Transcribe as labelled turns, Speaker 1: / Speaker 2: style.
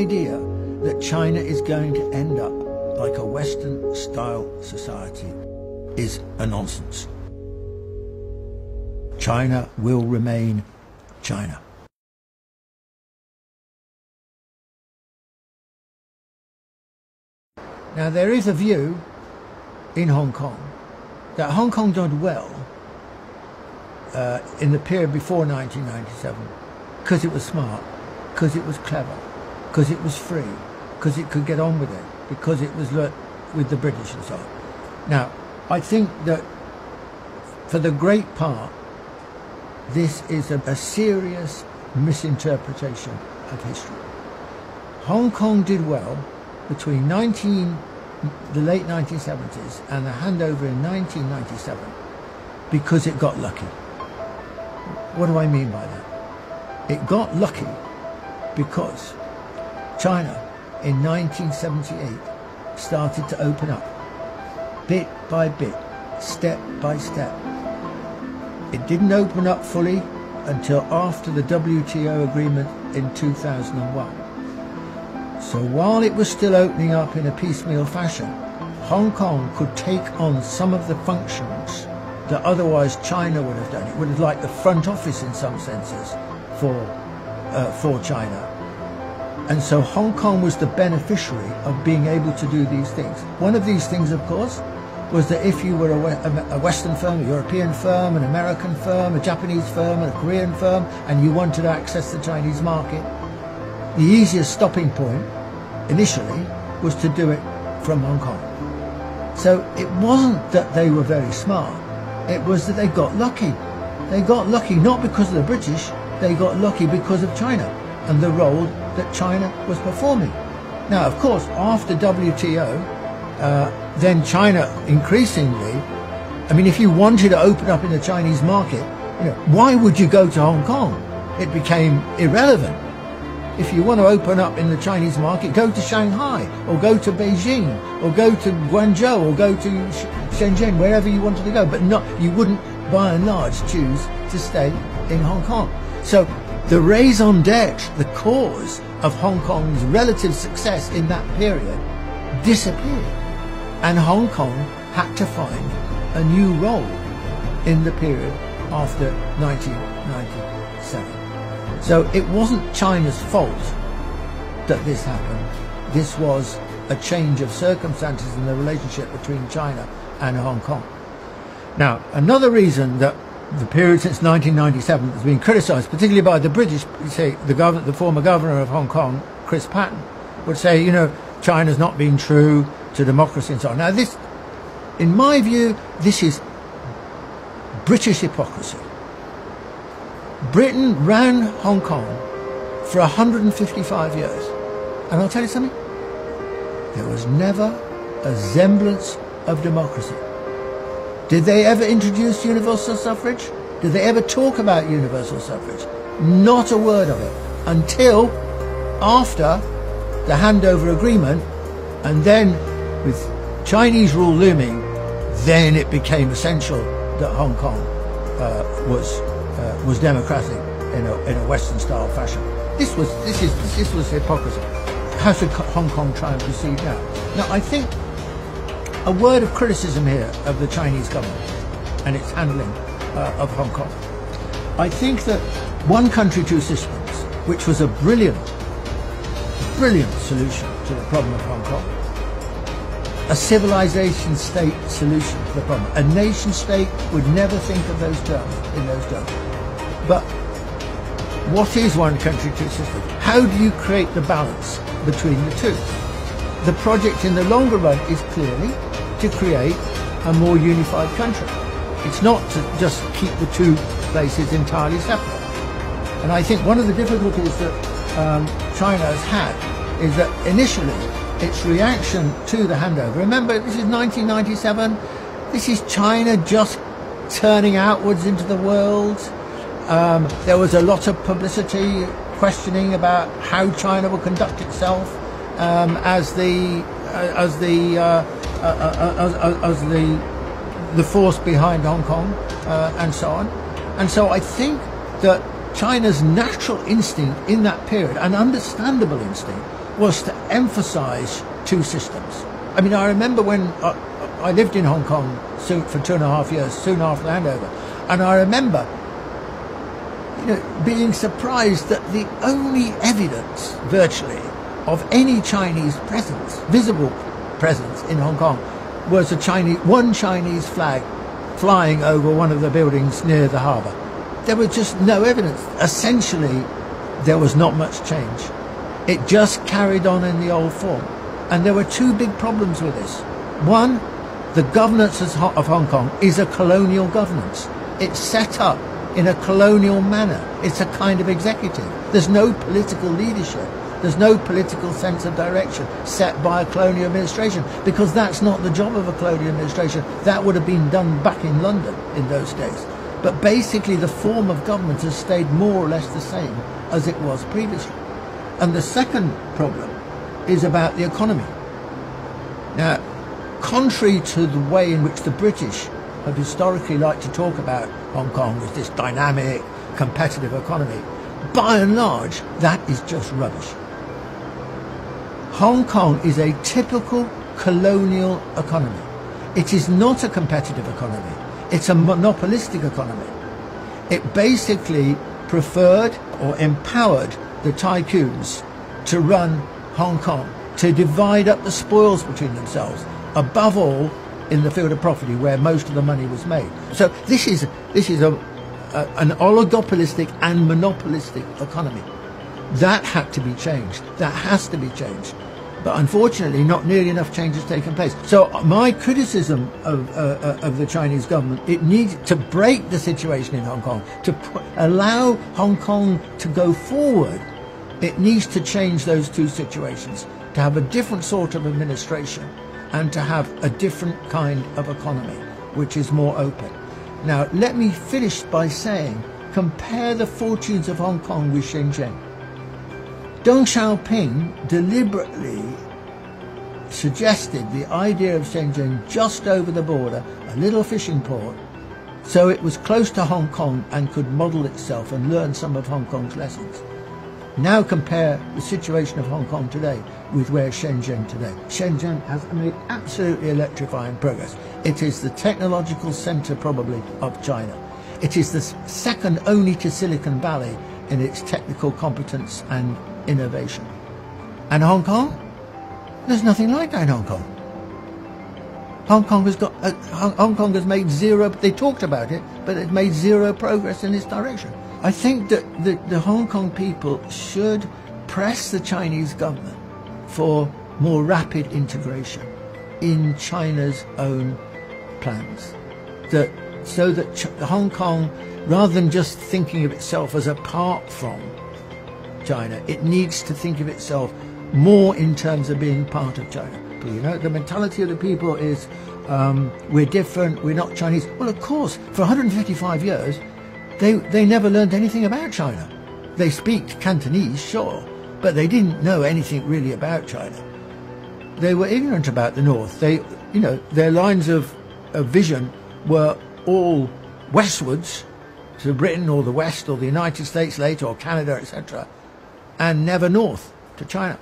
Speaker 1: idea that China is going to end up like a Western-style society is a nonsense. China will remain China. Now, there is a view in Hong Kong that Hong Kong did well in the period before 1997 because it was smart, because it was clever, because it was free, because it could get on with it, because it was with the British and so on. Now, I think that for the great part, this is a serious misinterpretation of history. Hong Kong did well between the late 1970s and the handover in 1997 because it got lucky. What do I mean by that? It got lucky because China in 1978 started to open up bit by bit, step by step. It didn't open up fully until after the WTO agreement in 2001. So while it was still opening up in a piecemeal fashion, Hong Kong could take on some of the functions that otherwise China would have done. It would have like the front office in some senses for China. And so Hong Kong was the beneficiary of being able to do these things. One of these things, of course, was that if you were a Western firm, a European firm, an American firm, a Japanese firm, a Korean firm, and you wanted to access the Chinese market, the easiest stopping point initially was to do it from Hong Kong. So it wasn't that they were very smart, it was that they got lucky. They got lucky not because of the British, they got lucky because of China and the role that China was performing. Now, of course, after WTO, then China increasingly, I mean, if you wanted to open up in the Chinese market, why would you go to Hong Kong? It became irrelevant. If you want to open up in the Chinese market, go to Shanghai, or go to Beijing, or go to Guangzhou, or go to Shenzhen, wherever you wanted to go. But you wouldn't, by and large, choose to stay in Hong Kong. So the raison d'etre, the cause of Hong Kong's relative success in that period, disappeared. And Hong Kong had to find a new role in the period after 1997. So it wasn't China's fault that this happened. This was a change of circumstances in the relationship between China and Hong Kong. Now, another reason that the period since 1997 has been criticised, particularly by the British, say the former governor of Hong Kong, Chris Patten, would say, China's not been true to democracy and so on. Now this, in my view, this is British hypocrisy. Britain ran Hong Kong for 155 years. And I'll tell you something, there was never a semblance of democracy. Did they ever introduce universal suffrage? Did they ever talk about universal suffrage? Not a word of it until after the handover agreement, and then with Chinese rule looming, then it became essential that Hong Kong was democratic in a Western-style fashion. This was hypocrisy. How should Hong Kong try and proceed now? Now, I think a word of criticism here of the Chinese government and its handling of Hong Kong. I think that one country, two systems, which was a brilliant solution to the problem of Hong Kong, a civilization state solution to the problem. A nation state would never think of those terms in those terms. But what is one country, two systems? How do you create the balance between the two? The project in the longer run is clearly to create a more unified country. It's not to just keep the two places entirely separate. And I think one of the difficulties that China has had is that initially its reaction to the handover, remember this is 1997, this is China just turning outwards into the world. There was a lot of publicity questioning about how China will conduct itself as the force behind Hong Kong and so on. And so I think that China's natural instinct in that period, an understandable instinct, was to emphasize two systems. I mean, I remember when I lived in Hong Kong for 2.5 years, soon after the handover, and I remember being surprised that the only evidence, virtually, of any Chinese presence, visible presence in Hong Kong, was one Chinese flag flying over one of the buildings near the harbour. There was just no evidence. Essentially, there was not much change. It just carried on in the old form. And there were two big problems with this. One, the governance of Hong Kong is a colonial governance. It's set up in a colonial manner. It's a kind of executive. There's no political leadership. There's no political sense of direction set by a colonial administration, because that's not the job of a colonial administration. That would have been done back in London in those days. But basically the form of government has stayed more or less the same as it was previously. And the second problem is about the economy. Now, contrary to the way in which the British have historically liked to talk about Hong Kong as this dynamic, competitive economy, by and large, that is just rubbish. Hong Kong is a typical colonial economy. It is not a competitive economy. It's a monopolistic economy. It basically preferred or empowered the tycoons to run Hong Kong, to divide up the spoils between themselves, above all in the field of property where most of the money was made. So this is an oligopolistic and monopolistic economy. That had to be changed. That has to be changed. But unfortunately, not nearly enough change has taken place. So my criticism of the Chinese government, it needs to break the situation in Hong Kong, to allow Hong Kong to go forward. It needs to change those two situations, to have a different sort of administration and to have a different kind of economy, which is more open. Now, let me finish by saying, compare the fortunes of Hong Kong with Shenzhen. Deng Xiaoping deliberately suggested the idea of Shenzhen just over the border, a little fishing port, so it was close to Hong Kong and could model itself and learn some of Hong Kong's lessons. Now compare the situation of Hong Kong today with where Shenzhen today. Shenzhen has made absolutely electrifying progress. It is the technological centre probably of China. It is the second only to Silicon Valley in its technical competence and innovation. And Hong Kong? There's nothing like that in Hong Kong. Hong Kong has made zero, they talked about it, but it made zero progress in this direction. I think that the Hong Kong people should press the Chinese government for more rapid integration in China's own plans. So that Hong Kong, rather than just thinking of itself as apart from China, it needs to think of itself more in terms of being part of China. You know, the mentality of the people is we're different, we're not Chinese. Well, of course, for 155 years, they never learned anything about China. They speak Cantonese, sure, but they didn't know anything really about China. They were ignorant about the North. Their lines of vision were all westwards to Britain or the West or the United States later or Canada, etc., and never north to China.